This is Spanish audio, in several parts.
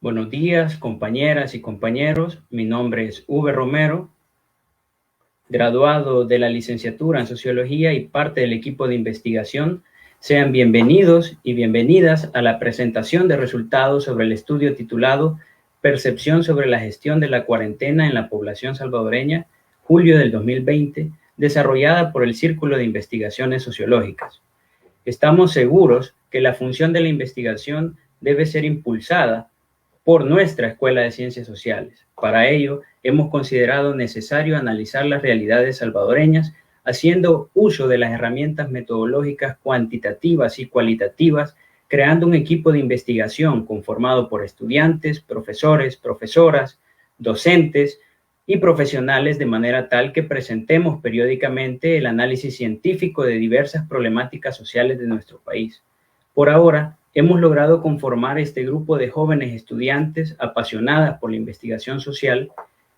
Buenos días, compañeras y compañeros. Mi nombre es Uwe Romero, graduado de la licenciatura en Sociología y parte del equipo de investigación. Sean bienvenidos y bienvenidas a la presentación de resultados sobre el estudio titulado Percepción sobre la gestión de la cuarentena en la población salvadoreña, julio del 2020, desarrollada por el Círculo de Investigaciones Sociológicas. Estamos seguros que la función de la investigación debe ser impulsada por nuestra Escuela de Ciencias Sociales. Para ello, hemos considerado necesario analizar las realidades salvadoreñas haciendo uso de las herramientas metodológicas cuantitativas y cualitativas, creando un equipo de investigación conformado por estudiantes, profesores, profesoras, docentes y profesionales, de manera tal que presentemos periódicamente el análisis científico de diversas problemáticas sociales de nuestro país. Por ahora, hemos logrado conformar este grupo de jóvenes estudiantes apasionadas por la investigación social,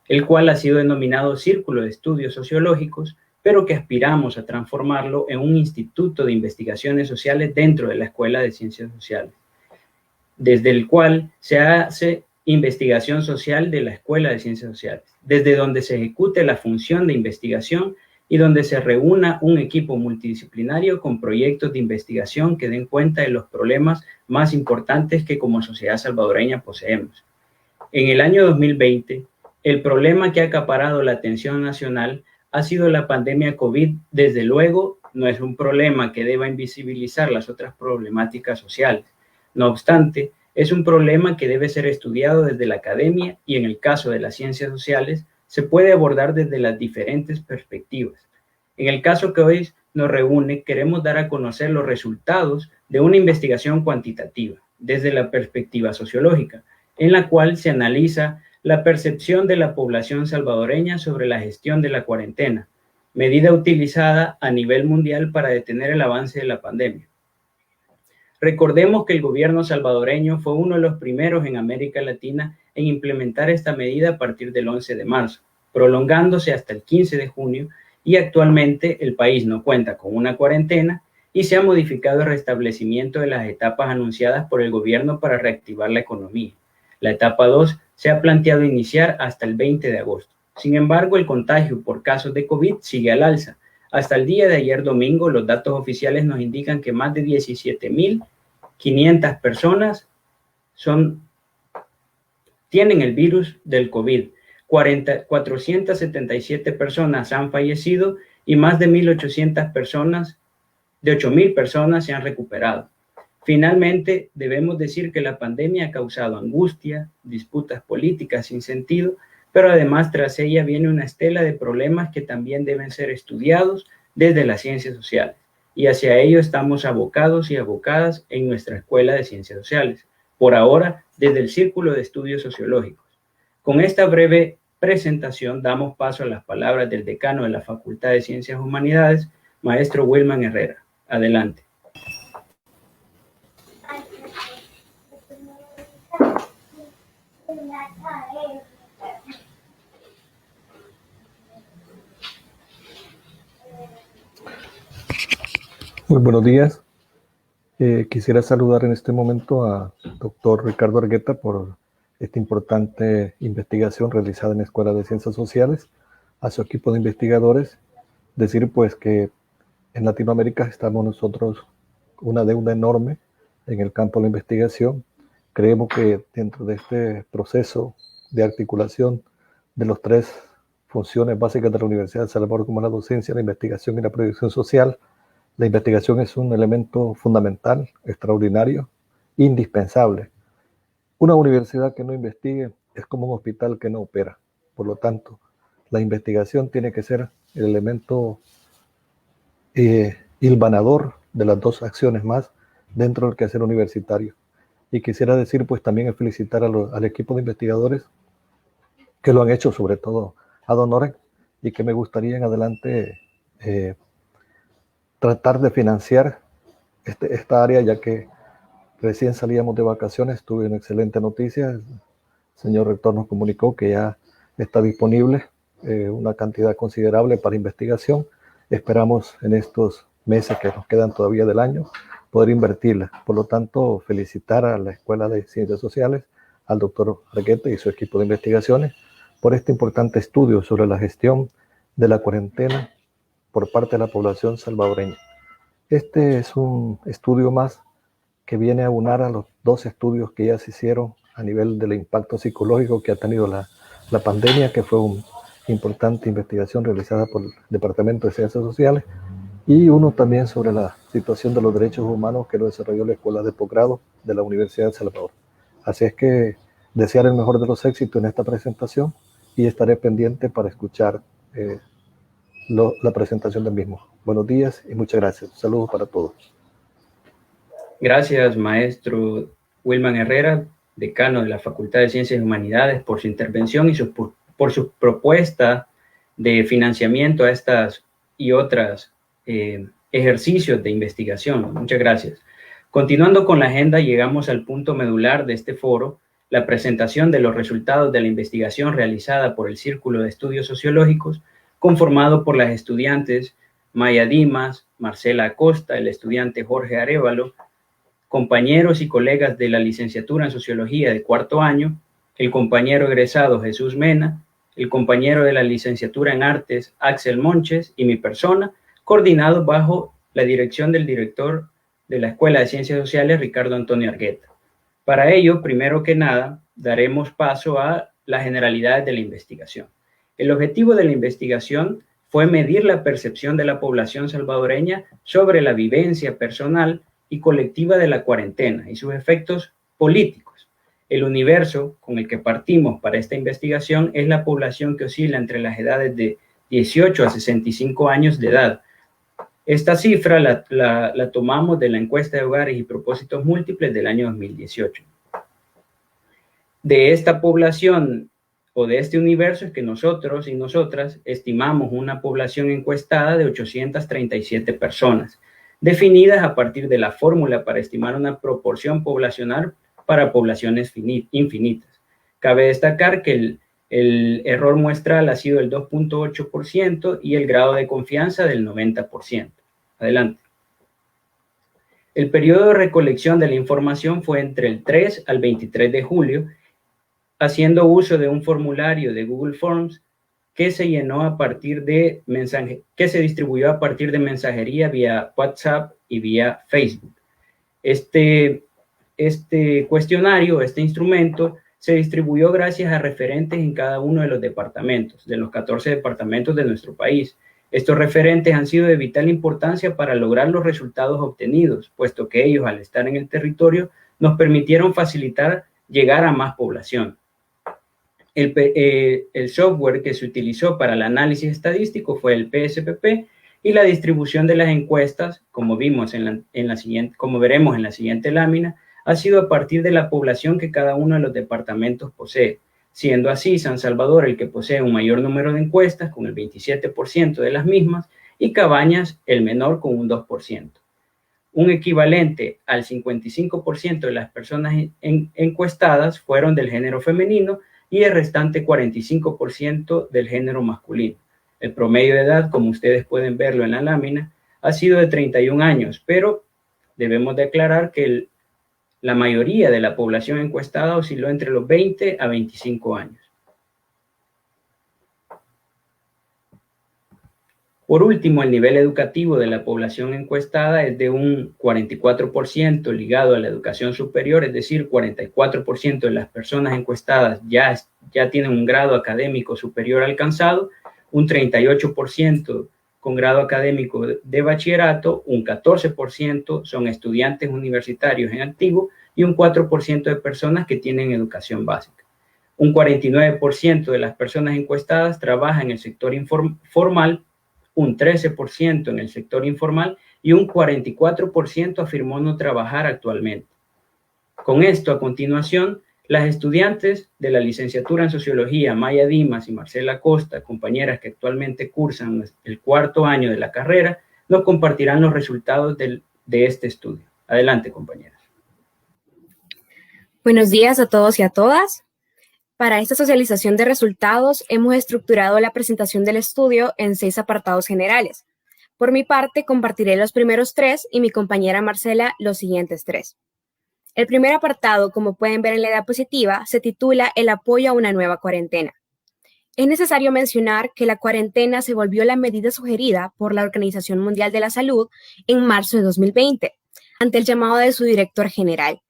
el cual ha sido denominado Círculo de Estudios Sociológicos, pero que aspiramos a transformarlo en un instituto de investigaciones sociales dentro de la Escuela de Ciencias Sociales, desde el cual se hace investigación social de la Escuela de Ciencias Sociales, desde donde se ejecute la función de investigación y donde se reúna un equipo multidisciplinario con proyectos de investigación que den cuenta de los problemas más importantes que como sociedad salvadoreña poseemos. En el año 2020, el problema que ha acaparado la atención nacional ha sido la pandemia COVID. Desde luego, no es un problema que deba invisibilizar las otras problemáticas sociales. No obstante, es un problema que debe ser estudiado desde la academia y, en el caso de las ciencias sociales, se puede abordar desde las diferentes perspectivas. En el caso que hoy nos reúne, queremos dar a conocer los resultados de una investigación cuantitativa desde la perspectiva sociológica, en la cual se analiza la percepción de la población salvadoreña sobre la gestión de la cuarentena, medida utilizada a nivel mundial para detener el avance de la pandemia. Recordemos que el gobierno salvadoreño fue uno de los primeros en América Latina en implementar esta medida a partir del 11 de marzo, prolongándose hasta el 15 de junio, y actualmente el país no cuenta con una cuarentena y se ha modificado el restablecimiento de las etapas anunciadas por el gobierno para reactivar la economía. La etapa 2 se ha planteado iniciar hasta el 20 de agosto. Sin embargo, el contagio por casos de COVID sigue al alza. Hasta el día de ayer domingo, los datos oficiales nos indican que más de 17.500 personas tienen el virus del COVID. 477 personas han fallecido y más de 1.800 personas, de 8.000 personas se han recuperado. Finalmente, debemos decir que la pandemia ha causado angustia, disputas políticas sin sentido, pero además tras ella viene una estela de problemas que también deben ser estudiados desde las ciencias sociales. Y hacia ello estamos abocados y abocadas en nuestra Escuela de Ciencias Sociales, por ahora desde el Círculo de Estudios Sociológicos. Con esta breve presentación damos paso a las palabras del decano de la Facultad de Ciencias Humanidades, maestro Wilman Herrera. Adelante. Muy buenos días. Quisiera saludar en este momento a doctor Ricardo Argueta por esta importante investigación realizada en la Escuela de Ciencias Sociales, a su equipo de investigadores. Decir pues que en Latinoamérica estamos nosotros una deuda enorme en el campo de la investigación. Creemos que dentro de este proceso de articulación de las tres funciones básicas de la Universidad de El Salvador, como la docencia, la investigación y la proyección social, la investigación es un elemento fundamental, extraordinario, indispensable. Una universidad que no investigue es como un hospital que no opera. Por lo tanto, la investigación tiene que ser el elemento hilvanador de las dos acciones más dentro del quehacer universitario. Y quisiera decir, pues también felicitar al equipo de investigadores que lo han hecho, sobre todo ad honorem, y que me gustaría en adelante tratar de financiar esta área, ya que recién salíamos de vacaciones. Tuve una excelente noticia. El señor rector nos comunicó que ya está disponible una cantidad considerable para investigación. Esperamos en estos meses que nos quedan todavía del año poder invertirla. Por lo tanto, felicitar a la Escuela de Ciencias Sociales, al doctor Argueta y su equipo de investigaciones por este importante estudio sobre la gestión de la cuarentena por parte de la población salvadoreña. Este es un estudio más que viene a unar a los dos estudios que ya se hicieron a nivel del impacto psicológico que ha tenido la pandemia, que fue una importante investigación realizada por el Departamento de Ciencias Sociales, y uno también sobre la situación de los derechos humanos que lo desarrolló la Escuela de Posgrado de la Universidad de El Salvador. Así es que desear el mejor de los éxitos en esta presentación y estaré pendiente para escuchar la presentación del mismo. Buenos días y muchas gracias. Saludos para todos. Gracias, maestro Wilman Herrera, decano de la Facultad de Ciencias y Humanidades, por su intervención y por su propuesta de financiamiento a estas y otras ejercicios de investigación. Muchas gracias. Continuando con la agenda, llegamos al punto medular de este foro, la presentación de los resultados de la investigación realizada por el Círculo de Estudios Sociológicos, conformado por las estudiantes Maya Dimas, Marcela Acosta, el estudiante Jorge Arévalo, compañeros y colegas de la licenciatura en Sociología de cuarto año, el compañero egresado Jesús Mena, el compañero de la licenciatura en Artes Axel Monches y mi persona, coordinados bajo la dirección del director de la Escuela de Ciencias Sociales, Ricardo Antonio Argueta. Para ello, primero que nada, daremos paso a las generalidades de la investigación. El objetivo de la investigación fue medir la percepción de la población salvadoreña sobre la vivencia personal y colectiva de la cuarentena y sus efectos políticos. El universo con el que partimos para esta investigación es la población que oscila entre las edades de 18 a 65 años de edad. Esta cifra la tomamos de la encuesta de hogares y propósitos múltiples del año 2018. De esta población o de este universo es que nosotros y nosotras estimamos una población encuestada de 837 personas, definidas a partir de la fórmula para estimar una proporción poblacional para poblaciones infinitas. Cabe destacar que el error muestral ha sido el 2.8% y el grado de confianza del 90%. Adelante. El periodo de recolección de la información fue entre el 3 al 23 de julio, haciendo uso de un formulario de Google Forms que se llenó a partir de que se distribuyó a partir de mensajería vía WhatsApp y vía Facebook. Este cuestionario, este instrumento, se distribuyó gracias a referentes en cada uno de los departamentos, de los 14 departamentos de nuestro país. Estos referentes han sido de vital importancia para lograr los resultados obtenidos, puesto que ellos, al estar en el territorio, nos permitieron facilitar llegar a más población. El software que se utilizó para el análisis estadístico fue el PSPP y la distribución de las encuestas, como veremos en la siguiente lámina, ha sido a partir de la población que cada uno de los departamentos posee, siendo así San Salvador el que posee un mayor número de encuestas, con el 27% de las mismas, y Cabañas el menor, con un 2%. Un equivalente al 55% de las personas encuestadas fueron del género femenino y el restante 45% del género masculino. El promedio de edad, como ustedes pueden verlo en la lámina, ha sido de 31 años, pero debemos declarar que la mayoría de la población encuestada osciló entre los 20 a 25 años. Por último, el nivel educativo de la población encuestada es de un 44% ligado a la educación superior, es decir, 44% de las personas encuestadas ya tienen un grado académico superior alcanzado, un 38% con grado académico de bachillerato, un 14% son estudiantes universitarios en activo y un 4% de personas que tienen educación básica. Un 49% de las personas encuestadas trabaja en el sector formal, un 13% en el sector informal y un 44% afirmó no trabajar actualmente. Con esto, a continuación, las estudiantes de la licenciatura en Sociología, Maya Dimas y Marcela Acosta, compañeras que actualmente cursan el cuarto año de la carrera, nos compartirán los resultados de este estudio. Adelante, compañeras. Buenos días a todos y a todas. Para esta socialización de resultados, hemos estructurado la presentación del estudio en 6 apartados generales. Por mi parte, compartiré los primeros 3 y mi compañera Marcela los siguientes 3. El primer apartado, como pueden ver en la diapositiva, se titula El apoyo a una nueva cuarentena. Es necesario mencionar que la cuarentena se volvió la medida sugerida por la Organización Mundial de la Salud en marzo de 2020, ante el llamado de su director general.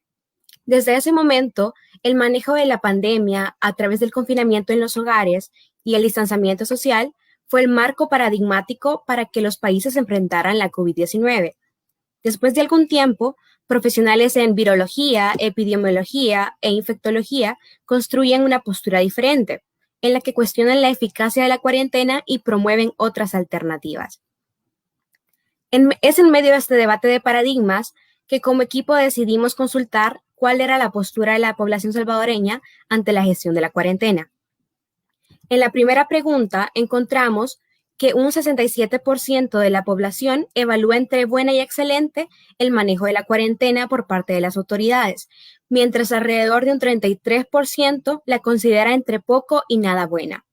Desde ese momento, el manejo de la pandemia a través del confinamiento en los hogares y el distanciamiento social fue el marco paradigmático para que los países enfrentaran la COVID-19. Después de algún tiempo, profesionales en virología, epidemiología e infectología construyen una postura diferente, en la que cuestionan la eficacia de la cuarentena y promueven otras alternativas. Es en medio de este debate de paradigmas que como equipo decidimos consultar cuál era la postura de la población salvadoreña ante la gestión de la cuarentena. En la primera pregunta encontramos que un 67% de la población evalúa entre buena y excelente el manejo de la cuarentena por parte de las autoridades, mientras alrededor de un 33% la considera entre poco y nada buena.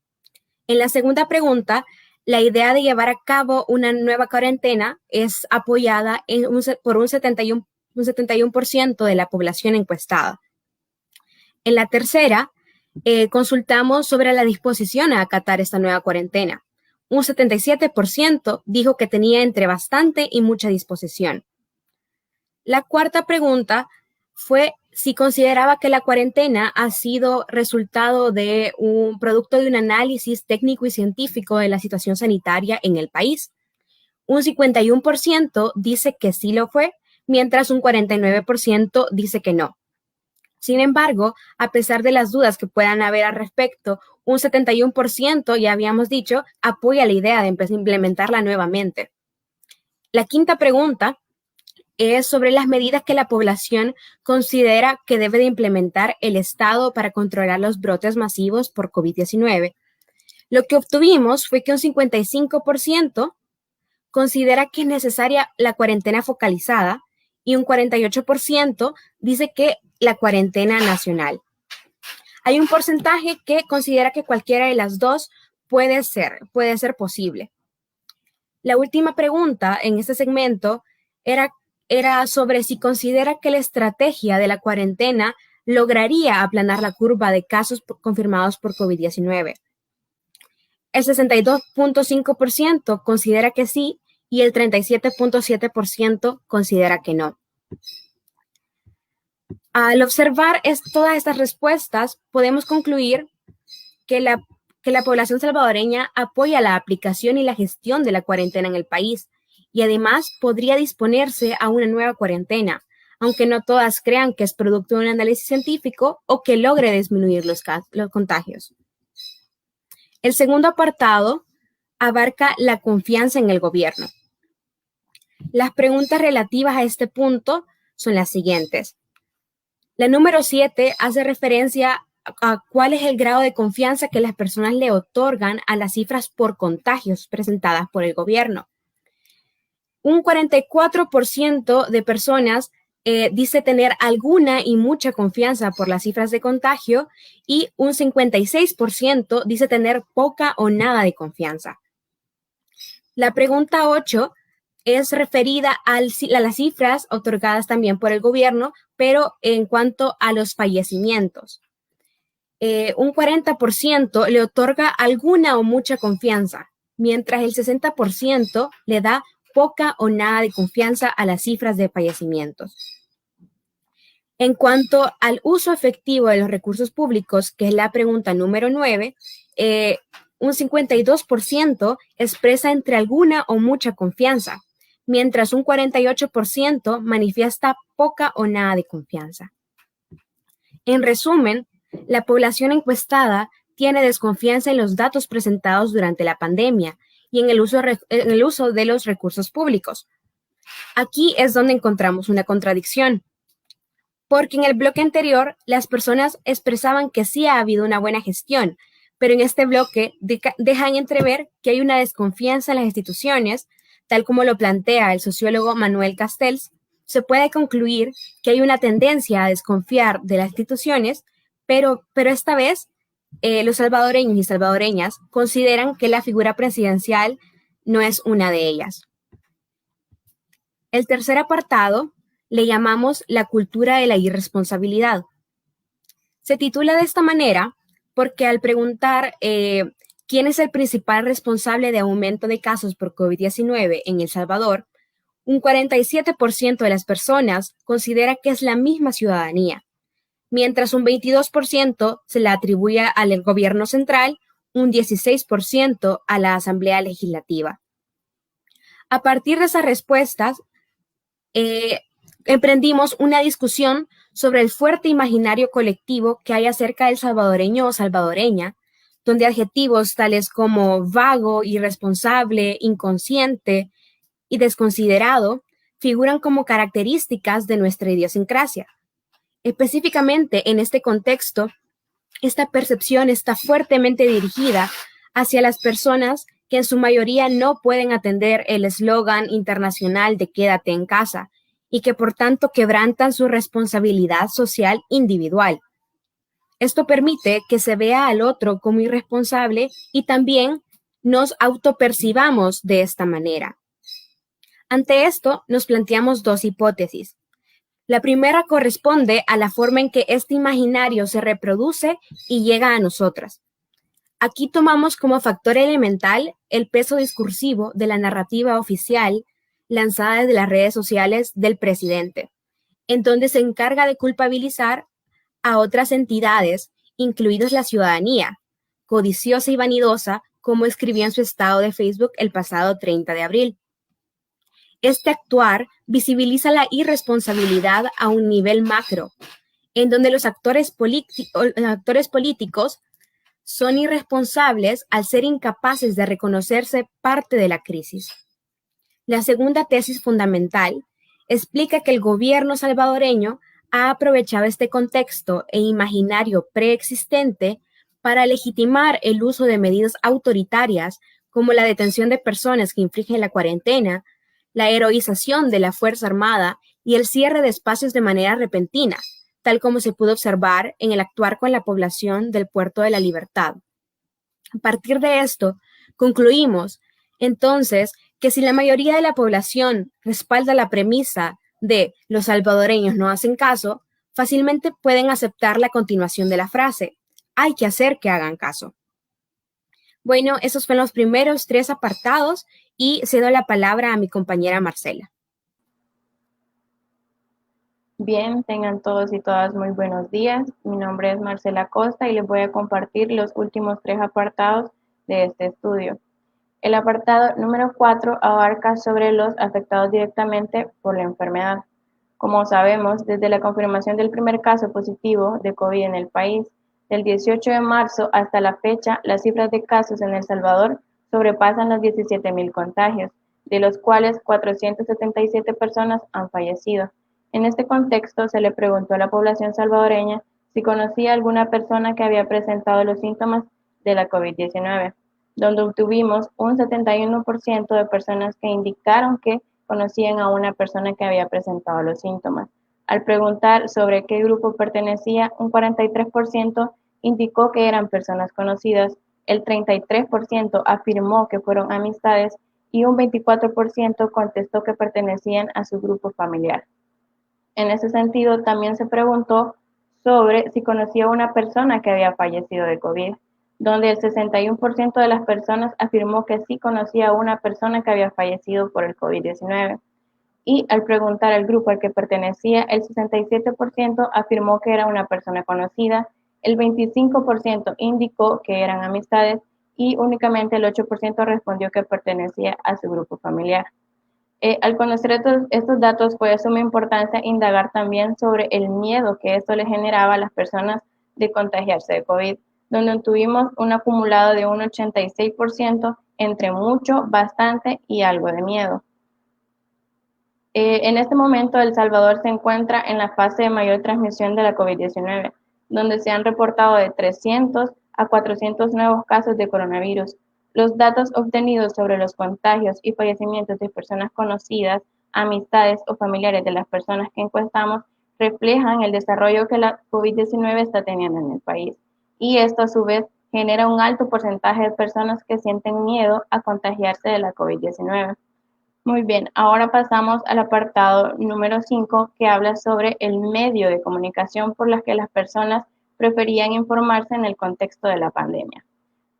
En la segunda pregunta, la idea de llevar a cabo una nueva cuarentena es apoyada por un 71% de la población encuestada. En la tercera, consultamos sobre la disposición a acatar esta nueva cuarentena. Un 77% dijo que tenía entre bastante y mucha disposición. La cuarta pregunta fue si consideraba que la cuarentena ha sido resultado de un producto de un análisis técnico y científico de la situación sanitaria en el país. Un 51% dice que sí lo fue, mientras un 49% dice que no. Sin embargo, a pesar de las dudas que puedan haber al respecto, un 71%, ya habíamos dicho, apoya la idea de implementarla nuevamente. La quinta pregunta es sobre las medidas que la población considera que debe de implementar el Estado para controlar los brotes masivos por COVID-19. Lo que obtuvimos fue que un 55% considera que es necesaria la cuarentena focalizada y un 48% dice que la cuarentena nacional. Hay un porcentaje que considera que cualquiera de las dos puede ser posible. La última pregunta en este segmento era sobre si considera que la estrategia de la cuarentena lograría aplanar la curva de casos confirmados por COVID-19. El 62.5% considera que sí y el 37.7% considera que no. Al observar todas estas respuestas, podemos concluir que la población salvadoreña apoya la aplicación y la gestión de la cuarentena en el país y además podría disponerse a una nueva cuarentena, aunque no todas crean que es producto de un análisis científico o que logre disminuir los contagios. El segundo apartado abarca la confianza en el gobierno. Las preguntas relativas a este punto son las siguientes. La número 7 hace referencia a cuál es el grado de confianza que las personas le otorgan a las cifras por contagios presentadas por el gobierno. Un 44% de personas dice tener alguna y mucha confianza por las cifras de contagio y un 56% dice tener poca o nada de confianza. La pregunta 8 es referida a las cifras otorgadas también por el gobierno, pero en cuanto a los fallecimientos. Un 40% le otorga alguna o mucha confianza, mientras el 60% le da poca o nada de confianza a las cifras de fallecimientos. En cuanto al uso efectivo de los recursos públicos, que es la pregunta número 9, un 52% expresa entre alguna o mucha confianza, mientras un 48% manifiesta poca o nada de confianza. En resumen, la población encuestada tiene desconfianza en los datos presentados durante la pandemia y en el uso de los recursos públicos. Aquí es donde encontramos una contradicción, porque en el bloque anterior las personas expresaban que sí ha habido una buena gestión, pero en este bloque dejan entrever que hay una desconfianza en las instituciones, tal como lo plantea el sociólogo Manuel Castells. Se puede concluir que hay una tendencia a desconfiar de las instituciones, pero esta vez los salvadoreños y salvadoreñas consideran que la figura presidencial no es una de ellas. El tercer apartado le llamamos la cultura de la irresponsabilidad. Se titula de esta manera porque al preguntar quién es el principal responsable de aumento de casos por COVID-19 en El Salvador, un 47% de las personas considera que es la misma ciudadanía, mientras un 22% se la atribuye al gobierno central, un 16% a la Asamblea Legislativa. A partir de esas respuestas, emprendimos una discusión sobre el fuerte imaginario colectivo que hay acerca del salvadoreño o salvadoreña, donde adjetivos tales como vago, irresponsable, inconsciente y desconsiderado figuran como características de nuestra idiosincrasia. Específicamente en este contexto, esta percepción está fuertemente dirigida hacia las personas que en su mayoría no pueden atender el eslogan internacional de quédate en casa y que por tanto quebrantan su responsabilidad social individual. Esto permite que se vea al otro como irresponsable y también nos autopercibamos de esta manera. Ante esto, nos planteamos dos hipótesis. La primera corresponde a la forma en que este imaginario se reproduce y llega a nosotras. Aquí tomamos como factor elemental el peso discursivo de la narrativa oficial lanzada desde las redes sociales del presidente, en donde se encarga de culpabilizar a otras entidades, incluidos la ciudadanía, codiciosa y vanidosa, como escribió en su estado de Facebook el pasado 30 de abril. Este actuar visibiliza la irresponsabilidad a un nivel macro, en donde los actores políticos son irresponsables al ser incapaces de reconocerse parte de la crisis. La segunda tesis fundamental explica que el gobierno salvadoreño ha aprovechado este contexto e imaginario preexistente para legitimar el uso de medidas autoritarias como la detención de personas que infringen la cuarentena, la heroización de la Fuerza Armada y el cierre de espacios de manera repentina, tal como se pudo observar en el actuar con la población del Puerto de la Libertad. A partir de esto, concluimos, entonces, que si la mayoría de la población respalda la premisa de los salvadoreños no hacen caso, fácilmente pueden aceptar la continuación de la frase, hay que hacer que hagan caso. Bueno, esos fueron los primeros 3 apartados y cedo la palabra a mi compañera Marcela. Bien, tengan todos y todas muy buenos días. Mi nombre es Marcela Costa y les voy a compartir los últimos 3 apartados de este estudio. El apartado número 4 abarca sobre los afectados directamente por la enfermedad. Como sabemos, desde la confirmación del primer caso positivo de COVID en el país, del 18 de marzo hasta la fecha, las cifras de casos en El Salvador sobrepasan los 17,000 contagios, de los cuales 477 personas han fallecido. En este contexto, se le preguntó a la población salvadoreña si conocía alguna persona que había presentado los síntomas de la COVID-19, donde obtuvimos un 71% de personas que indicaron que conocían a una persona que había presentado los síntomas. Al preguntar sobre qué grupo pertenecía, un 43% indicó que eran personas conocidas, el 33% afirmó que fueron amistades y un 24% contestó que pertenecían a su grupo familiar. En ese sentido, también se preguntó sobre si conocía a una persona que había fallecido de COVID, donde el 61% de las personas afirmó que sí conocía a una persona que había fallecido por el COVID-19. Y al preguntar al grupo al que pertenecía, el 67% afirmó que era una persona conocida, el 25% indicó que eran amistades y únicamente el 8% respondió que pertenecía a su grupo familiar. Al conocer estos datos fue de suma importancia indagar también sobre el miedo que esto le generaba a las personas de contagiarse de COVID, donde tuvimos un acumulado de un 86% entre mucho, bastante y algo de miedo. En este momento, El Salvador se encuentra en la fase de mayor transmisión de la COVID-19, donde se han reportado de 300 a 400 nuevos casos de coronavirus. Los datos obtenidos sobre los contagios y fallecimientos de personas conocidas, amistades o familiares de las personas que encuestamos reflejan el desarrollo que la COVID-19 está teniendo en el país. Y esto a su vez genera un alto porcentaje de personas que sienten miedo a contagiarse de la COVID-19. Muy bien, ahora pasamos al apartado número 5 que habla sobre el medio de comunicación por las que las personas preferían informarse en el contexto de la pandemia,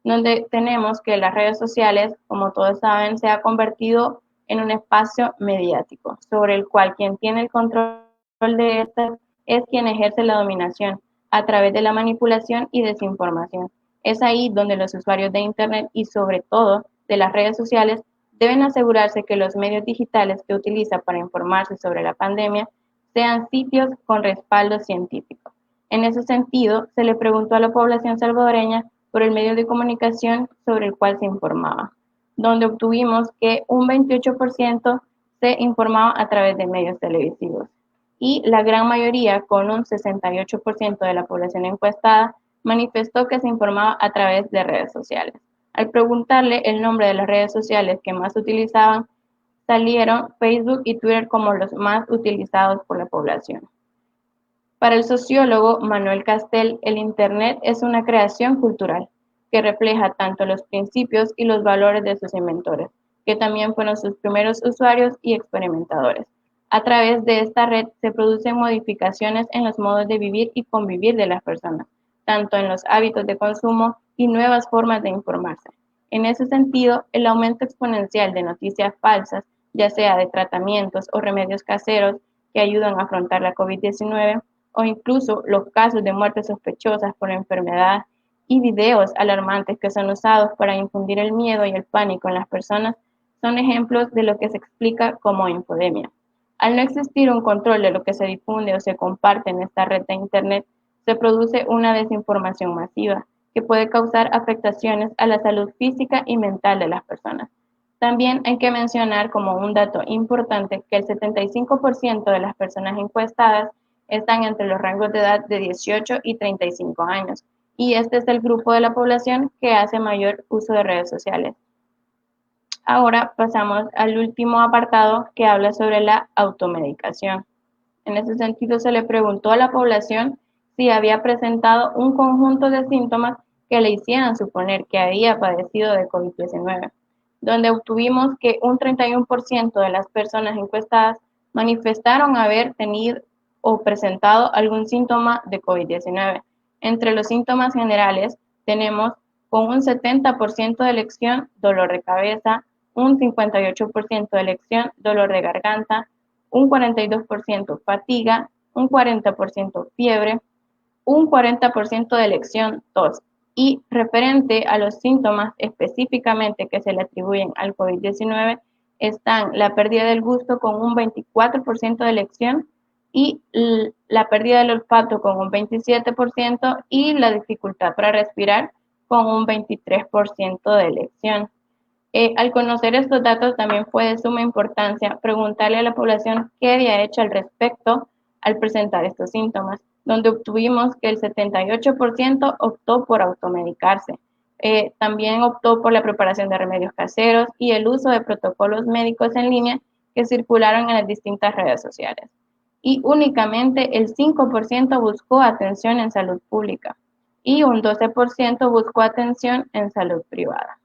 donde tenemos que las redes sociales, como todos saben, se ha convertido en un espacio mediático, sobre el cual quien tiene el control de estas es quien ejerce la dominación a través de la manipulación y desinformación. Es ahí donde los usuarios de Internet y sobre todo de las redes sociales deben asegurarse que los medios digitales que utiliza para informarse sobre la pandemia sean sitios con respaldo científico. En ese sentido, se le preguntó a la población salvadoreña por el medio de comunicación sobre el cual se informaba, donde obtuvimos que un 28% se informaba a través de medios televisivos y la gran mayoría, con un 68% de la población encuestada, manifestó que se informaba a través de redes sociales. Al preguntarle el nombre de las redes sociales que más utilizaban, salieron Facebook y Twitter como los más utilizados por la población. Para el sociólogo Manuel Castel, el Internet es una creación cultural que refleja tanto los principios y los valores de sus inventores, que también fueron sus primeros usuarios y experimentadores. A través de esta red se producen modificaciones en los modos de vivir y convivir de las personas, tanto en los hábitos de consumo y nuevas formas de informarse. En ese sentido, el aumento exponencial de noticias falsas, ya sea de tratamientos o remedios caseros que ayudan a afrontar la COVID-19, o incluso los casos de muertes sospechosas por enfermedad y videos alarmantes que son usados para infundir el miedo y el pánico en las personas, son ejemplos de lo que se explica como infodemia. Al no existir un control de lo que se difunde o se comparte en esta red de Internet, se produce una desinformación masiva que puede causar afectaciones a la salud física y mental de las personas. También hay que mencionar como un dato importante que el 75% de las personas encuestadas están entre los rangos de edad de 18 y 35 años, y este es el grupo de la población que hace mayor uso de redes sociales. Ahora pasamos al último apartado que habla sobre la automedicación. En ese sentido, se le preguntó a la población si había presentado un conjunto de síntomas que le hicieran suponer que había padecido de COVID-19, donde obtuvimos que un 31% de las personas encuestadas manifestaron haber tenido o presentado algún síntoma de COVID-19. Entre los síntomas generales tenemos con un 70% de elección dolor de cabeza, un 58% de elección dolor de garganta, un 42% fatiga, un 40% fiebre, un 40% de elección tos. Y referente a los síntomas específicamente que se le atribuyen al COVID-19, están la pérdida del gusto con un 24% de elección y la pérdida del olfato con un 27% y la dificultad para respirar con un 23% de elección. Al conocer estos datos también fue de suma importancia preguntarle a la población qué había hecho al respecto al presentar estos síntomas, donde obtuvimos que el 78% optó por automedicarse. También optó por la preparación de remedios caseros y el uso de protocolos médicos en línea que circularon en las distintas redes sociales. Y únicamente el 5% buscó atención en salud pública y un 12% buscó atención en salud privada.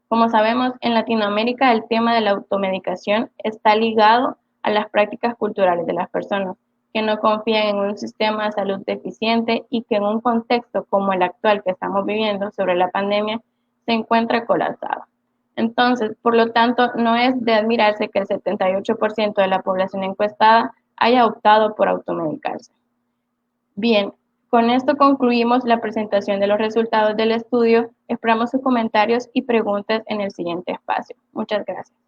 Como sabemos, en Latinoamérica el tema de la automedicación está ligado a las prácticas culturales de las personas, que no confían en un sistema de salud deficiente y que en un contexto como el actual que estamos viviendo sobre la pandemia se encuentra colapsado. Entonces, por lo tanto, no es de admirarse que el 78% de la población encuestada haya optado por automedicarse. Bien, con esto concluimos la presentación de los resultados del estudio. Esperamos sus comentarios y preguntas en el siguiente espacio. Muchas gracias.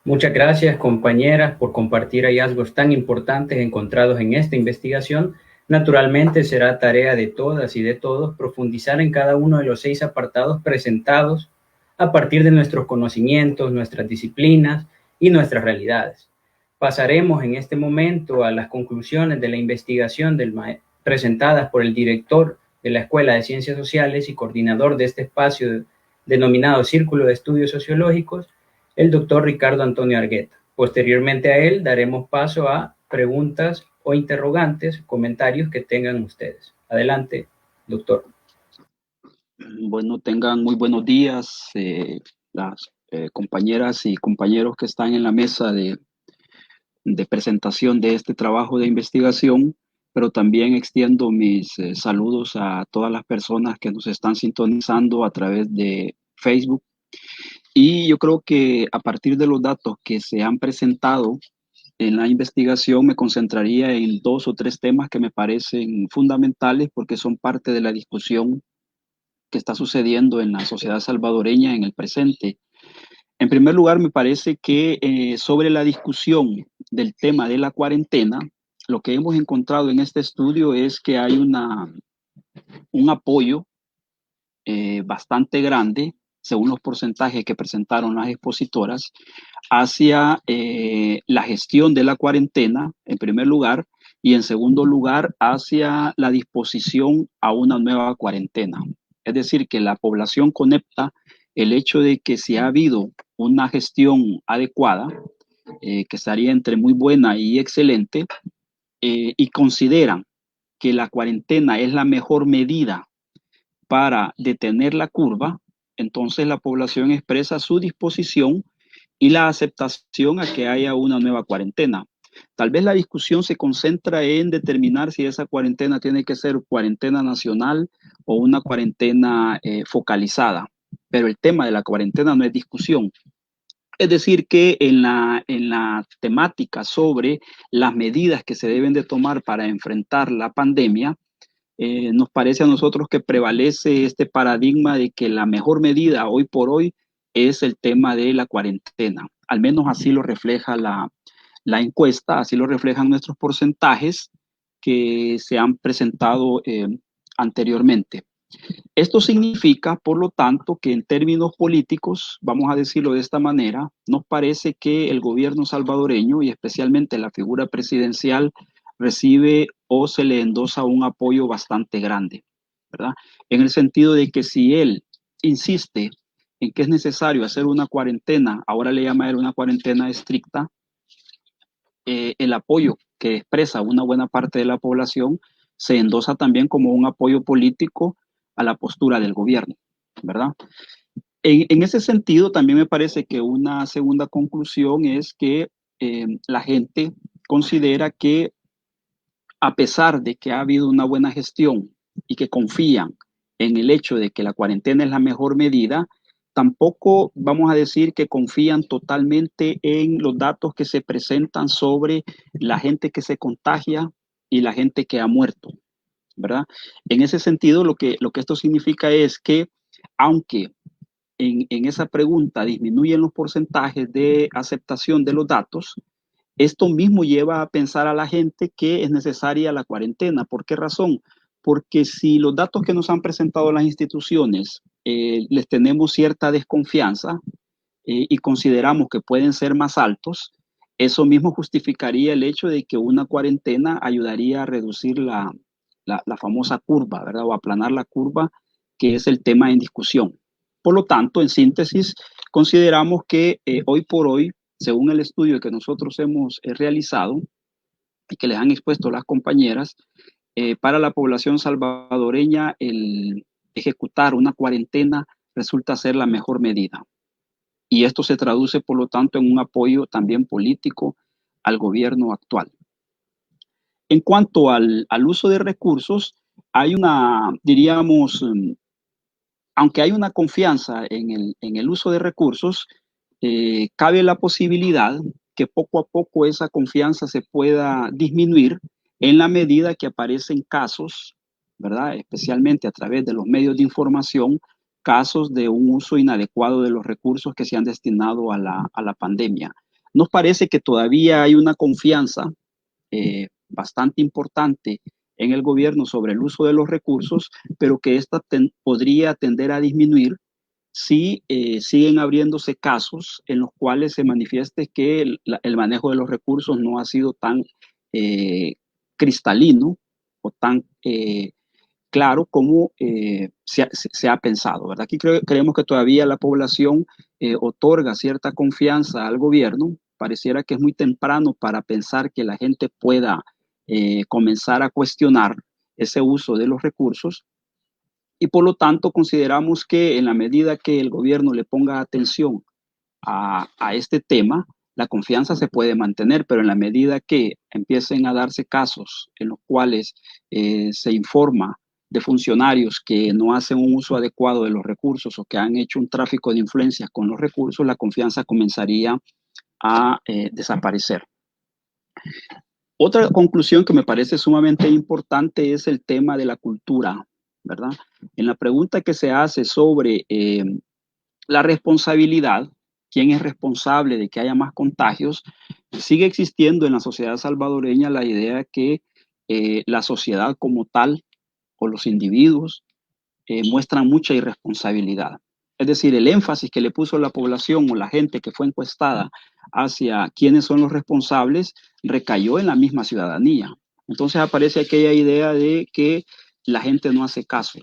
Muchas gracias, compañeras, por compartir hallazgos tan importantes encontrados en esta investigación. Naturalmente, será tarea de todas y de todos profundizar en cada uno de los 6 apartados presentados a partir de nuestros conocimientos, nuestras disciplinas y nuestras realidades. Pasaremos en este momento a las conclusiones de la investigación presentadas por el director de la Escuela de Ciencias Sociales y coordinador de este espacio denominado Círculo de Estudios Sociológicos, el doctor Ricardo Antonio Argueta. Posteriormente a él daremos paso a preguntas o interrogantes, comentarios que tengan ustedes. Adelante, doctor. Bueno, tengan muy buenos días las compañeras y compañeros que están en la mesa de presentación de este trabajo de investigación, pero también extiendo mis saludos a todas las personas que nos están sintonizando a través de Facebook. Y yo creo que a partir de los datos que se han presentado en la investigación, me concentraría en 2 o 3 temas que me parecen fundamentales porque son parte de la discusión que está sucediendo en la sociedad salvadoreña en el presente. En primer lugar, me parece que sobre la discusión del tema de la cuarentena, lo que hemos encontrado en este estudio es que hay un apoyo bastante grande, según los porcentajes que presentaron las expositoras, hacia la gestión de la cuarentena, en primer lugar, y en segundo lugar, hacia la disposición a una nueva cuarentena. Es decir, que la población conecta el hecho de que si ha habido una gestión adecuada, que estaría entre muy buena y excelente, y consideran que la cuarentena es la mejor medida para detener la curva, entonces la población expresa su disposición y la aceptación a que haya una nueva cuarentena. Tal vez la discusión se concentra en determinar si esa cuarentena tiene que ser cuarentena nacional o una cuarentena focalizada, pero el tema de la cuarentena no es discusión. Es decir, que en la temática sobre las medidas que se deben de tomar para enfrentar la pandemia, nos parece a nosotros que prevalece este paradigma de que la mejor medida hoy por hoy es el tema de la cuarentena. Al menos así lo refleja la encuesta, así lo reflejan nuestros porcentajes que se han presentado anteriormente. Esto significa, por lo tanto, que en términos políticos, vamos a decirlo de esta manera, nos parece que el gobierno salvadoreño y especialmente la figura presidencial recibe o se le endosa un apoyo bastante grande, ¿verdad? En el sentido de que si él insiste en que es necesario hacer una cuarentena, ahora le llama a él una cuarentena estricta, el apoyo que expresa una buena parte de la población se endosa también como un apoyo político a la postura del gobierno, ¿verdad? En ese sentido, también me parece que una segunda conclusión es que la gente considera que a pesar de que ha habido una buena gestión y que confían en el hecho de que la cuarentena es la mejor medida, tampoco vamos a decir que confían totalmente en los datos que se presentan sobre la gente que se contagia y la gente que ha muerto, ¿verdad? En ese sentido, lo que esto significa es que aunque en esa pregunta disminuyen los porcentajes de aceptación de los datos, esto mismo lleva a pensar a la gente que es necesaria la cuarentena. ¿Por qué razón? Porque si los datos que nos han presentado las instituciones les tenemos cierta desconfianza y consideramos que pueden ser más altos, eso mismo justificaría el hecho de que una cuarentena ayudaría a reducir la famosa curva, ¿verdad? O aplanar la curva, que es el tema en discusión. Por lo tanto, en síntesis, consideramos que hoy por hoy, según el estudio que nosotros hemos realizado y que les han expuesto las compañeras, para la población salvadoreña el ejecutar una cuarentena resulta ser la mejor medida. Y esto se traduce, por lo tanto, en un apoyo también político al gobierno actual. En cuanto al uso de recursos, hay una, diríamos, aunque hay una confianza en el uso de recursos, cabe la posibilidad que poco a poco esa confianza se pueda disminuir en la medida que aparecen casos, ¿verdad? Especialmente a través de los medios de información, casos de un uso inadecuado de los recursos que se han destinado a la pandemia. Nos parece que todavía hay una confianza bastante importante en el gobierno sobre el uso de los recursos, pero que esta podría tender a disminuir si siguen abriéndose casos en los cuales se manifieste que el manejo de los recursos no ha sido tan cristalino o tan claro como se ha pensado, ¿verdad? Aquí creemos que todavía la población otorga cierta confianza al gobierno. Pareciera que es muy temprano para pensar que la gente pueda comenzar a cuestionar ese uso de los recursos y por lo tanto consideramos que en la medida que el gobierno le ponga atención a este tema, la confianza se puede mantener, pero en la medida que empiecen a darse casos en los cuales se informa de funcionarios que no hacen un uso adecuado de los recursos o que han hecho un tráfico de influencias con los recursos, la confianza comenzaría a desaparecer. Otra conclusión que me parece sumamente importante es el tema de la cultura, ¿verdad? En la pregunta que se hace sobre la responsabilidad, quién es responsable de que haya más contagios, sigue existiendo en la sociedad salvadoreña la idea que la sociedad como tal o los individuos muestran mucha irresponsabilidad. Es decir, el énfasis que le puso la población o la gente que fue encuestada hacia quiénes son los responsables recayó en la misma ciudadanía. Entonces aparece aquella idea de que la gente no hace caso.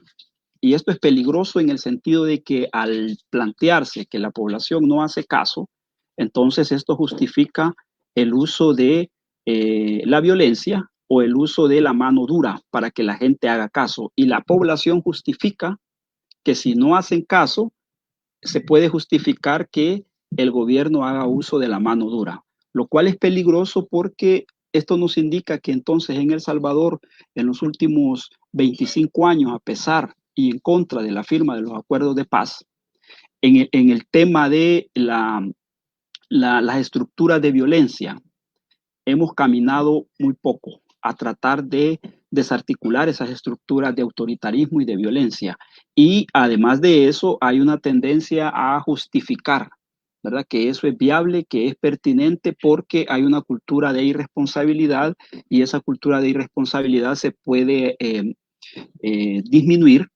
Y esto es peligroso en el sentido de que al plantearse que la población no hace caso, entonces esto justifica el uso de la violencia o el uso de la mano dura para que la gente haga caso. Y la población justifica que si no hacen caso, se puede justificar que el gobierno haga uso de la mano dura, lo cual es peligroso porque esto nos indica que entonces en El Salvador, en los últimos 25 años, a pesar y en contra de la firma de los acuerdos de paz, en el tema de las estructuras de violencia, hemos caminado muy poco a tratar de desarticular esas estructuras de autoritarismo y de violencia. Y además de eso, hay una tendencia a justificar, ¿verdad? Que eso es viable, que es pertinente porque hay una cultura de irresponsabilidad y esa cultura de irresponsabilidad se puede disminuir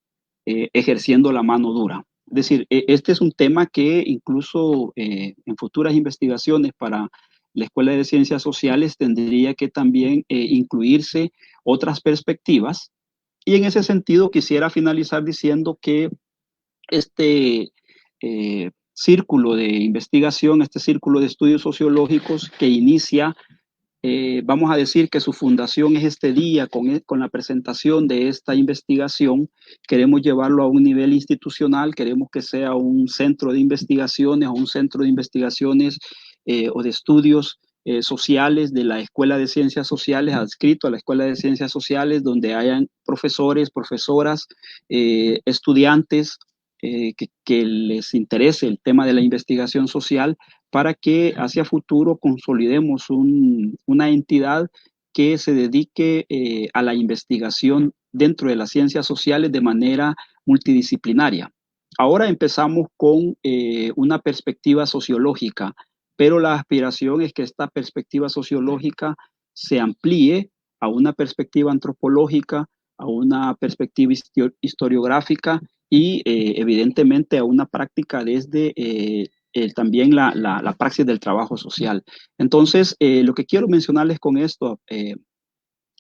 ejerciendo la mano dura. Es decir, este es un tema que incluso en futuras investigaciones para la Escuela de Ciencias Sociales tendría que también incluirse otras perspectivas. Y en ese sentido quisiera finalizar diciendo que este círculo de investigación, este círculo de estudios sociológicos que inicia, vamos a decir que su fundación es este día con la presentación de esta investigación. Queremos llevarlo a un nivel institucional, queremos que sea un centro de investigaciones o un centro de investigaciones o de estudios sociales de la Escuela de Ciencias Sociales, adscrito a la Escuela de Ciencias Sociales, donde hayan profesores, profesoras, estudiantes que les interese el tema de la investigación social, para que hacia futuro consolidemos una entidad que se dedique a la investigación dentro de las ciencias sociales de manera multidisciplinaria. Ahora empezamos con una perspectiva sociológica, pero la aspiración es que esta perspectiva sociológica se amplíe a una perspectiva antropológica, a una perspectiva historiográfica y evidentemente a una práctica desde también la praxis del trabajo social. Entonces, lo que quiero mencionarles con esto,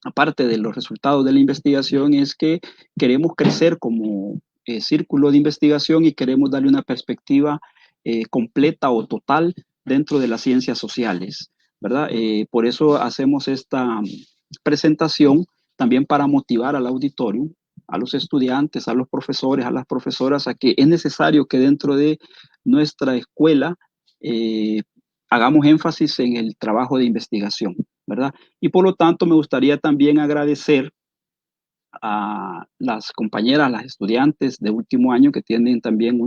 aparte de los resultados de la investigación, es que queremos crecer como círculo de investigación y queremos darle una perspectiva completa o total dentro de las ciencias sociales, ¿verdad? Por eso hacemos esta presentación también para motivar al auditorio, a los estudiantes, a los profesores, a las profesoras, a que es necesario que dentro de nuestra escuela hagamos énfasis en el trabajo de investigación, ¿verdad? Y por lo tanto me gustaría también agradecer a las compañeras, las estudiantes de último año que tienen también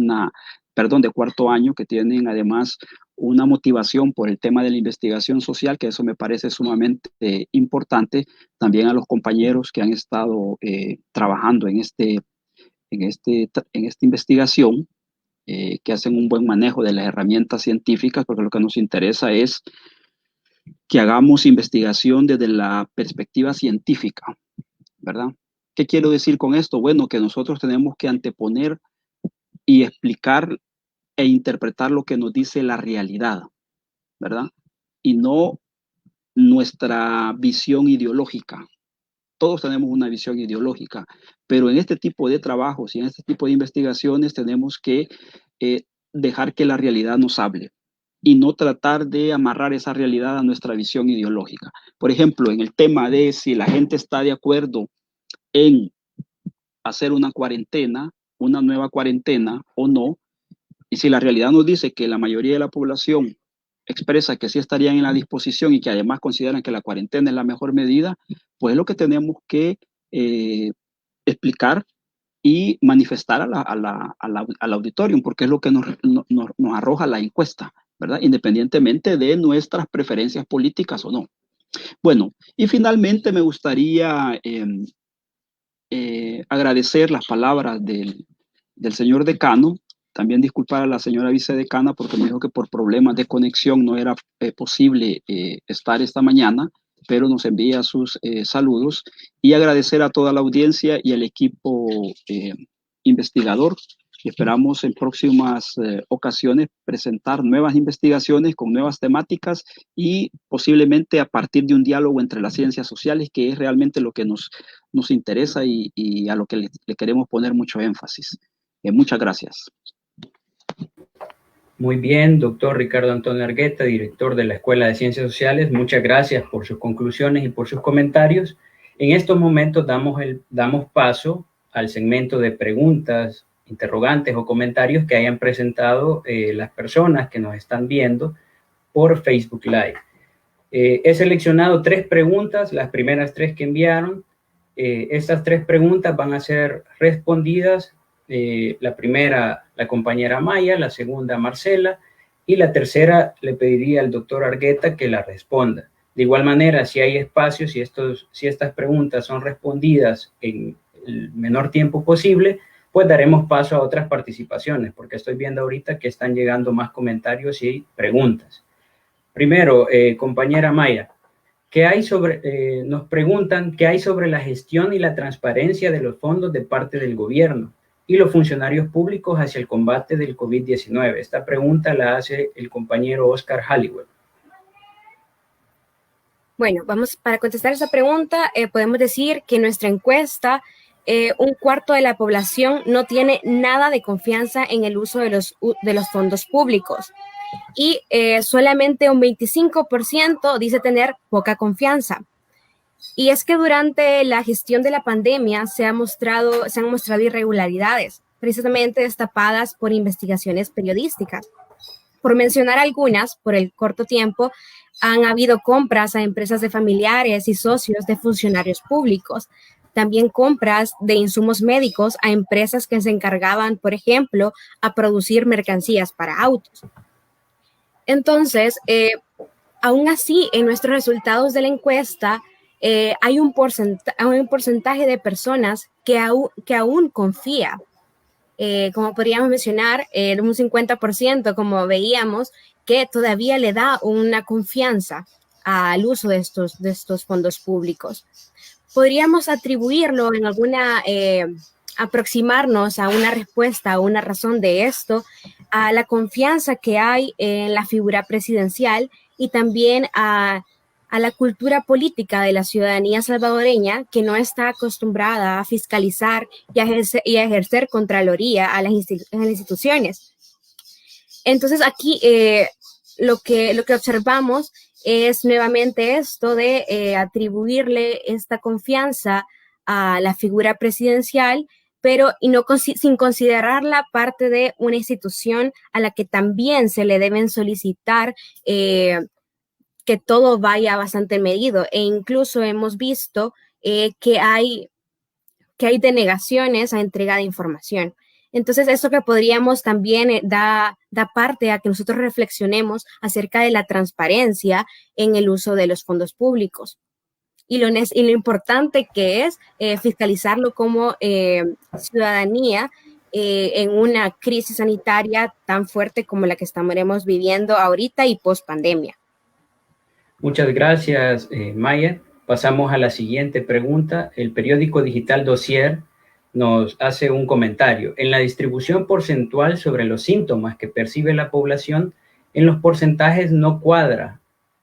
de cuarto año, que tienen además una motivación por el tema de la investigación social, que eso me parece sumamente importante. También a los compañeros que han estado trabajando en esta investigación, que hacen un buen manejo de las herramientas científicas, porque lo que nos interesa es que hagamos investigación desde la perspectiva científica, ¿verdad? ¿Qué quiero decir con esto? Bueno, que nosotros tenemos que anteponer y explicar e interpretar lo que nos dice la realidad, ¿verdad? Y no nuestra visión ideológica. Todos tenemos una visión ideológica, pero en este tipo de trabajos y en este tipo de investigaciones tenemos que dejar que la realidad nos hable y no tratar de amarrar esa realidad a nuestra visión ideológica. Por ejemplo, en el tema de si la gente está de acuerdo en hacer una cuarentena, una nueva cuarentena o no, y si la realidad nos dice que la mayoría de la población expresa que sí estarían en la disposición y que además consideran que la cuarentena es la mejor medida, pues es lo que tenemos que explicar y manifestar al auditorium, porque es lo que nos arroja la encuesta, ¿verdad? Independientemente de nuestras preferencias políticas o no. Bueno, y finalmente me gustaría agradecer las palabras del señor decano. También disculpar a la señora vicedecana porque me dijo que por problemas de conexión no era posible estar esta mañana, pero nos envía sus saludos, y agradecer a toda la audiencia y al equipo investigador. Esperamos en próximas ocasiones presentar nuevas investigaciones con nuevas temáticas y posiblemente a partir de un diálogo entre las ciencias sociales, que es realmente lo que nos interesa y a lo que le queremos poner mucho énfasis. Muchas gracias. Muy bien, doctor Ricardo Antonio Argueta, director de la Escuela de Ciencias Sociales. Muchas gracias por sus conclusiones y por sus comentarios. En estos momentos damos paso al segmento de preguntas, interrogantes o comentarios que hayan presentado las personas que nos están viendo por Facebook Live. He seleccionado 3 preguntas, las primeras 3 que enviaron. Estas 3 preguntas van a ser respondidas. La primera, la compañera Maya, la segunda, Marcela, y la tercera le pediría al doctor Argueta que la responda. De igual manera, si hay espacio, si estas preguntas son respondidas en el menor tiempo posible, pues daremos paso a otras participaciones, porque estoy viendo ahorita que están llegando más comentarios y preguntas. Primero, compañera Maya, nos preguntan qué hay sobre la gestión y la transparencia de los fondos de parte del gobierno y los funcionarios públicos hacia el combate del COVID-19. Esta pregunta la hace el compañero Oscar Halliwell. Bueno, para contestar esa pregunta, podemos decir que en nuestra encuesta, 1/4 de la población no tiene nada de confianza en el uso de los fondos públicos, y solamente un 25% dice tener poca confianza. Y es que durante la gestión de la pandemia se han mostrado irregularidades, precisamente destapadas por investigaciones periodísticas. Por mencionar algunas, por el corto tiempo, han habido compras a empresas de familiares y socios de funcionarios públicos. También compras de insumos médicos a empresas que se encargaban, por ejemplo, a producir mercancías para autos. Entonces, aún así, en nuestros resultados de la encuesta, hay un porcentaje de personas que aún confía. Como podríamos mencionar, un 50%, como veíamos, que todavía le da una confianza al uso de estos fondos públicos. Podríamos atribuirlo en aproximarnos a una respuesta, a una razón de esto, a la confianza que hay en la figura presidencial y también a la cultura política de la ciudadanía salvadoreña, que no está acostumbrada a fiscalizar y a ejercer contraloría a las instituciones. Entonces aquí lo que observamos es nuevamente esto de atribuirle esta confianza a la figura presidencial, pero sin considerarla parte de una institución a la que también se le deben solicitar que todo vaya bastante medido, e incluso hemos visto que hay denegaciones a entrega de información. Entonces, eso que podríamos también da parte a que nosotros reflexionemos acerca de la transparencia en el uso de los fondos públicos y lo importante que es fiscalizarlo como ciudadanía en una crisis sanitaria tan fuerte como la que estaremos viviendo ahorita y post pandemia. Muchas gracias, Maya. Pasamos a la siguiente pregunta. El periódico digital Dossier nos hace un comentario. En la distribución porcentual sobre los síntomas que percibe la población, en los porcentajes no cuadra.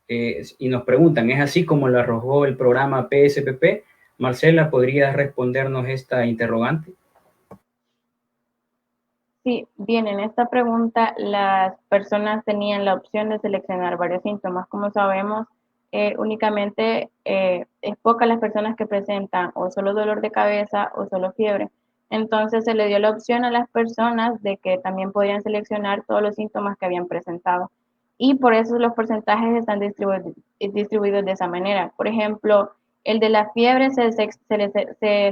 Y nos preguntan, ¿es así como lo arrojó el programa PSPP? Marcela, ¿podrías respondernos esta interrogante? Sí, bien, en esta pregunta las personas tenían la opción de seleccionar varios síntomas. Como sabemos, únicamente es pocas las personas que presentan o solo dolor de cabeza o solo fiebre. Entonces se le dio la opción a las personas de que también podían seleccionar todos los síntomas que habían presentado. Y por eso los porcentajes están distribuidos de esa manera. Por ejemplo, el de la fiebre se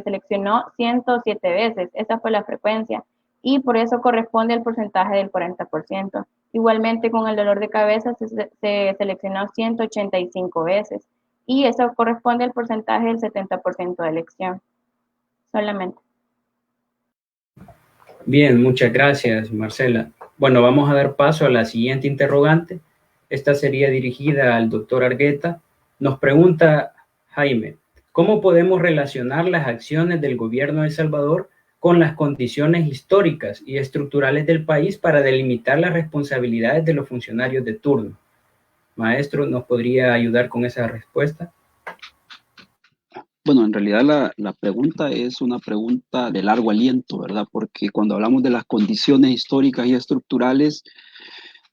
seleccionó 107 veces, esa fue la frecuencia, y por eso corresponde al porcentaje del 40%. Igualmente con el dolor de cabeza se seleccionó 185 veces, y eso corresponde al porcentaje del 70% de elección, solamente. Bien, muchas gracias, Marcela. Bueno, vamos a dar paso a la siguiente interrogante. Esta sería dirigida al doctor Argueta. Nos pregunta Jaime, ¿cómo podemos relacionar las acciones del gobierno de El Salvador con las condiciones históricas y estructurales del país para delimitar las responsabilidades de los funcionarios de turno? Maestro, ¿nos podría ayudar con esa respuesta? Bueno, en realidad la pregunta es una pregunta de largo aliento, ¿verdad? Porque cuando hablamos de las condiciones históricas y estructurales,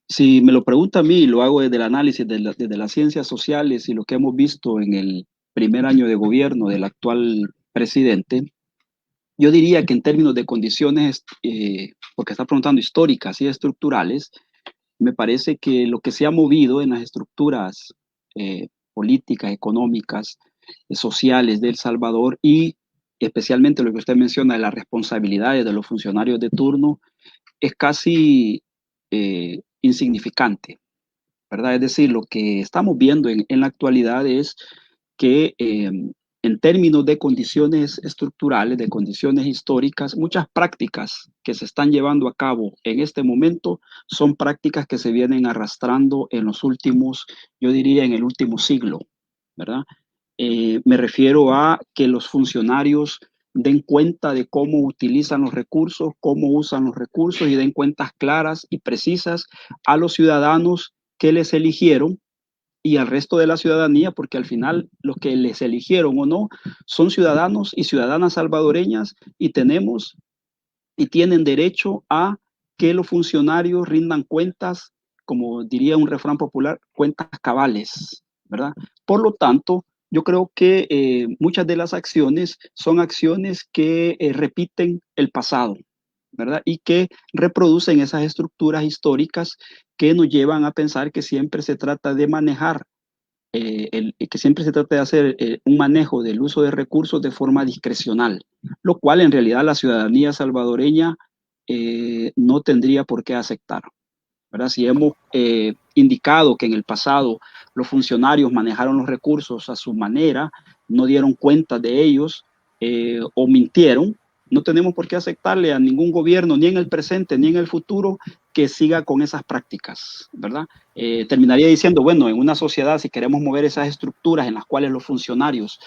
si me lo pregunta a mí, lo hago desde el análisis desde las ciencias sociales y lo que hemos visto en el primer año de gobierno del actual presidente, yo diría que en términos de condiciones, porque está preguntando históricas y estructurales, me parece que lo que se ha movido en las estructuras políticas, económicas, sociales de El Salvador y especialmente lo que usted menciona de las responsabilidades de los funcionarios de turno es casi insignificante, ¿verdad? Es decir, lo que estamos viendo en la actualidad es que en términos de condiciones estructurales, de condiciones históricas, muchas prácticas que se están llevando a cabo en este momento son prácticas que se vienen arrastrando en los últimos, yo diría en el último siglo, ¿verdad? Me refiero a que los funcionarios den cuenta de cómo utilizan los recursos, cómo usan los recursos y den cuentas claras y precisas a los ciudadanos que les eligieron y al resto de la ciudadanía, porque al final los que les eligieron o no son ciudadanos y ciudadanas salvadoreñas y tenemos y tienen derecho a que los funcionarios rindan cuentas, como diría un refrán popular, cuentas cabales, ¿verdad? Por lo tanto, yo creo que muchas de las acciones son acciones que repiten el pasado, ¿verdad? Y que reproducen esas estructuras históricas que nos llevan a pensar que siempre se trata de manejar, que siempre se trata de hacer un manejo del uso de recursos de forma discrecional, lo cual en realidad la ciudadanía salvadoreña no tendría por qué aceptar, ¿verdad? Si hemos indicado que en el pasado los funcionarios manejaron los recursos a su manera, no dieron cuenta de ellos o mintieron, no tenemos por qué aceptarle a ningún gobierno, ni en el presente, ni en el futuro, que siga con esas prácticas, ¿verdad? Terminaría diciendo, bueno, en una sociedad, si queremos mover esas estructuras en las cuales los funcionarios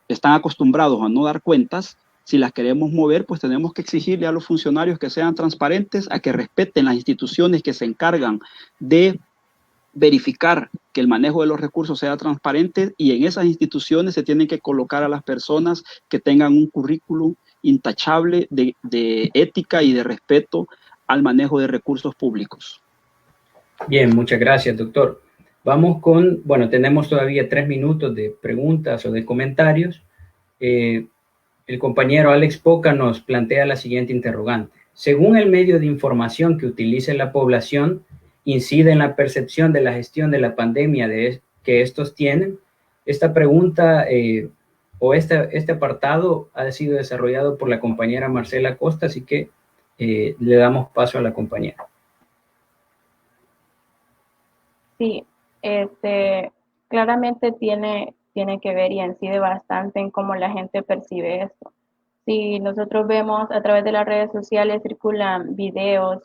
están acostumbrados a no dar cuentas, si las queremos mover, pues tenemos que exigirle a los funcionarios que sean transparentes, a que respeten las instituciones que se encargan de verificar que el manejo de los recursos sea transparente, y en esas instituciones se tienen que colocar a las personas que tengan un currículum intachable de ética y de respeto al manejo de recursos públicos. Bien, muchas gracias, doctor. Vamos con, bueno, tenemos todavía 3 minutos de preguntas o de comentarios. El compañero Alex Poca nos plantea la siguiente interrogante. Según el medio de información que utilice la población, ¿incide en la percepción de la gestión de la pandemia que estos tienen? Esta pregunta o este apartado ha sido desarrollado por la compañera Marcela Costa, así que le damos paso a la compañera. Sí, claramente tiene que ver y incide bastante en cómo la gente percibe esto. Si nosotros vemos a través de las redes sociales circulan videos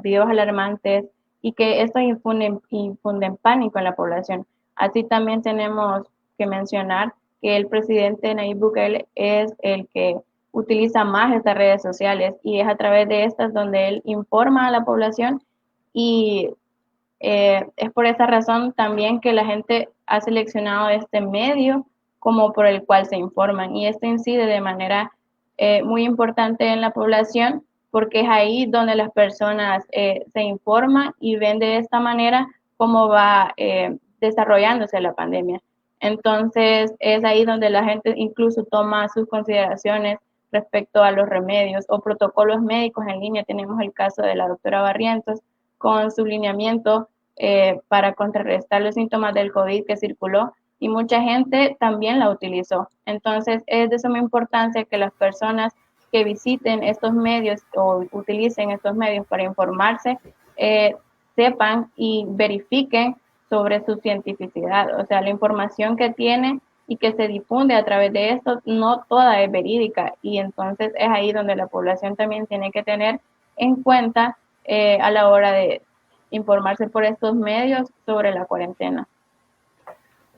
videos alarmantes y que esto infunden pánico en la población. Así también tenemos que mencionar que el presidente Nayib Bukele es el que utiliza más estas redes sociales y es a través de estas donde él informa a la población y es por esa razón también que la gente ha seleccionado este medio como por el cual se informan y esto incide de manera muy importante en la población porque es ahí donde las personas se informan y ven de esta manera cómo va desarrollándose la pandemia. Entonces, es ahí donde la gente incluso toma sus consideraciones respecto a los remedios o protocolos médicos en línea. Tenemos el caso de la doctora Barrientos con su lineamiento para contrarrestar los síntomas del COVID que circuló, y mucha gente también la utilizó. Entonces, es de suma importancia que las personas que visiten estos medios o utilicen estos medios para informarse, sepan y verifiquen sobre su cientificidad. O sea, la información que tiene y que se difunde a través de esto, no toda es verídica, y entonces es ahí donde la población también tiene que tener en cuenta a la hora de informarse por estos medios sobre la cuarentena.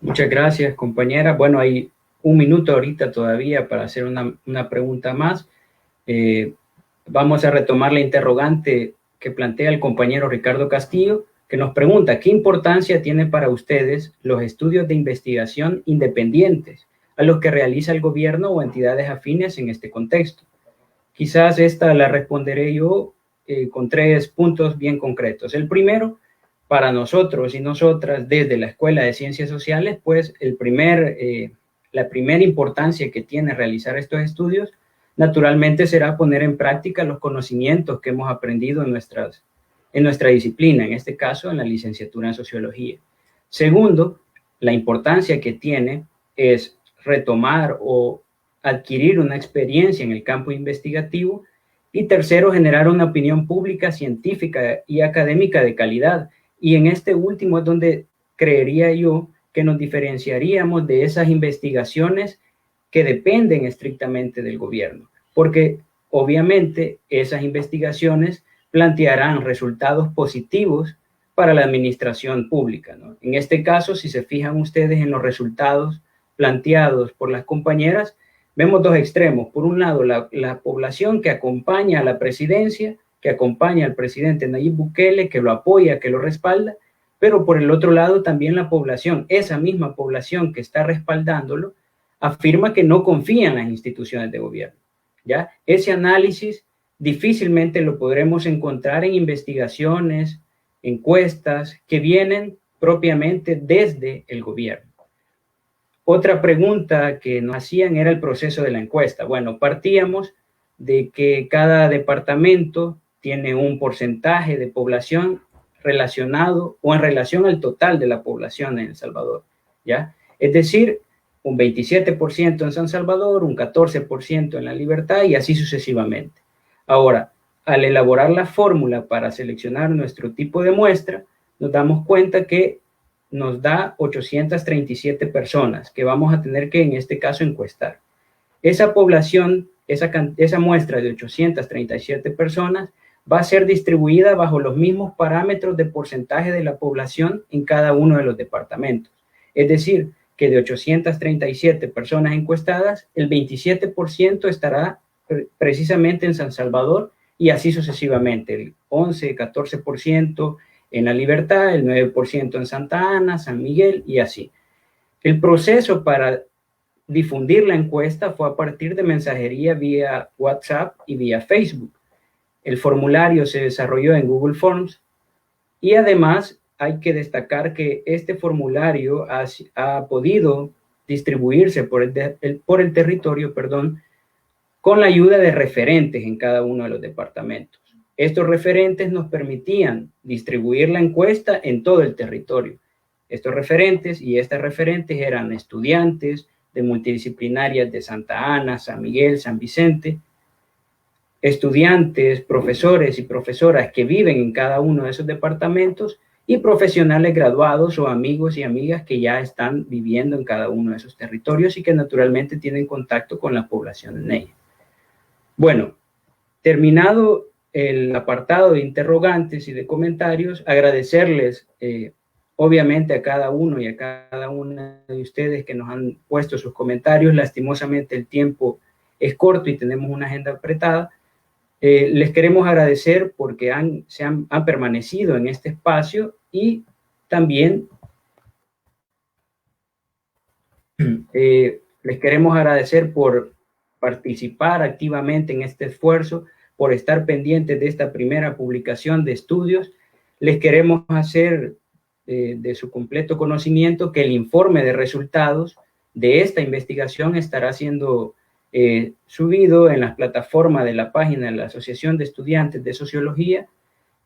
Muchas gracias, compañera. Bueno, hay un minuto ahorita todavía para hacer una pregunta más. Vamos a retomar la interrogante que plantea el compañero Ricardo Castillo, que nos pregunta: ¿qué importancia tiene para ustedes los estudios de investigación independientes a los que realiza el gobierno o entidades afines en este contexto? Quizás esta la responderé yo con 3 puntos bien concretos. El primero, para nosotros y nosotras desde la Escuela de Ciencias Sociales, pues la primera importancia que tiene realizar estos estudios, naturalmente, será poner en práctica los conocimientos que hemos aprendido en nuestra disciplina, en este caso en la licenciatura en Sociología. Segundo, la importancia que tiene es retomar o adquirir una experiencia en el campo investigativo. Y tercero, generar una opinión pública, científica y académica de calidad. Y en este último es donde creería yo que nos diferenciaríamos de esas investigaciones que dependen estrictamente del gobierno, porque obviamente esas investigaciones plantearán resultados positivos para la administración pública, ¿no? En este caso, si se fijan ustedes en los resultados planteados por las compañeras, vemos 2 extremos. Por un lado, la población que acompaña a la presidencia, que acompaña al presidente Nayib Bukele, que lo apoya, que lo respalda, pero por el otro lado también la población, esa misma población que está respaldándolo, afirma que no confía en las instituciones de gobierno, ¿ya? Ese análisis difícilmente lo podremos encontrar en investigaciones, encuestas que vienen propiamente desde el gobierno. Otra pregunta que nos hacían era el proceso de la encuesta. Bueno, partíamos de que cada departamento tiene un porcentaje de población relacionado o en relación al total de la población en El Salvador, ¿ya? Es decir, un 27% en San Salvador, un 14% en La Libertad y así sucesivamente. Ahora, al elaborar la fórmula para seleccionar nuestro tipo de muestra, nos damos cuenta que nos da 837 personas que vamos a tener que, en este caso, encuestar. Esa población, esa muestra de 837 personas va a ser distribuida bajo los mismos parámetros de porcentaje de la población en cada uno de los departamentos. Es decir, que de 837 personas encuestadas, el 27% estará precisamente en San Salvador y así sucesivamente, el 11, 14% en La Libertad, el 9% en Santa Ana, San Miguel y así. El proceso para difundir la encuesta fue a partir de mensajería vía WhatsApp y vía Facebook. El formulario se desarrolló en Google Forms y además hay que destacar que este formulario ha podido distribuirse por el territorio, con la ayuda de referentes en cada uno de los departamentos. Estos referentes nos permitían distribuir la encuesta en todo el territorio. Estos referentes y estas referentes eran estudiantes de multidisciplinarias de Santa Ana, San Miguel, San Vicente, estudiantes, profesores y profesoras que viven en cada uno de esos departamentos y profesionales graduados o amigos y amigas que ya están viviendo en cada uno de esos territorios y que naturalmente tienen contacto con la población en ella. Bueno, terminado el apartado de interrogantes y de comentarios, agradecerles obviamente a cada uno y a cada una de ustedes que nos han puesto sus comentarios. Lastimosamente el tiempo es corto y tenemos una agenda apretada. Les queremos agradecer porque han permanecido en este espacio y también les queremos agradecer por participar activamente en este esfuerzo, por estar pendientes de esta primera publicación de estudios. Les queremos hacer de su completo conocimiento que el informe de resultados de esta investigación estará siendo subido en las plataformas de la página de la Asociación de Estudiantes de Sociología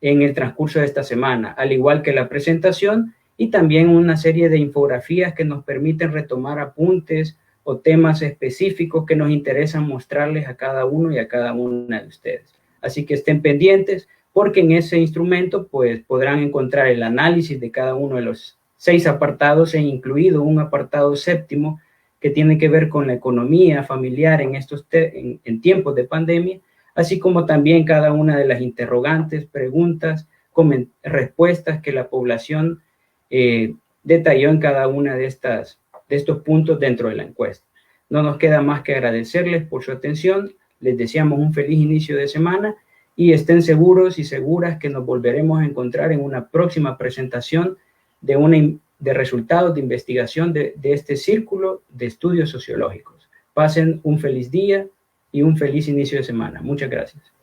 en el transcurso de esta semana, al igual que la presentación y también una serie de infografías que nos permiten retomar apuntes o temas específicos que nos interesan mostrarles a cada uno y a cada una de ustedes. Así que estén pendientes, porque en ese instrumento pues podrán encontrar el análisis de cada uno de los 6 apartados e incluido un apartado séptimo que tiene que ver con la economía familiar en tiempos de pandemia, así como también cada una de las interrogantes, preguntas, respuestas que la población detalló en cada una de estos puntos dentro de la encuesta. No nos queda más que agradecerles por su atención, les deseamos un feliz inicio de semana y estén seguros y seguras que nos volveremos a encontrar en una próxima presentación de resultados de investigación de este círculo de estudios sociológicos. Pasen un feliz día y un feliz inicio de semana. Muchas gracias.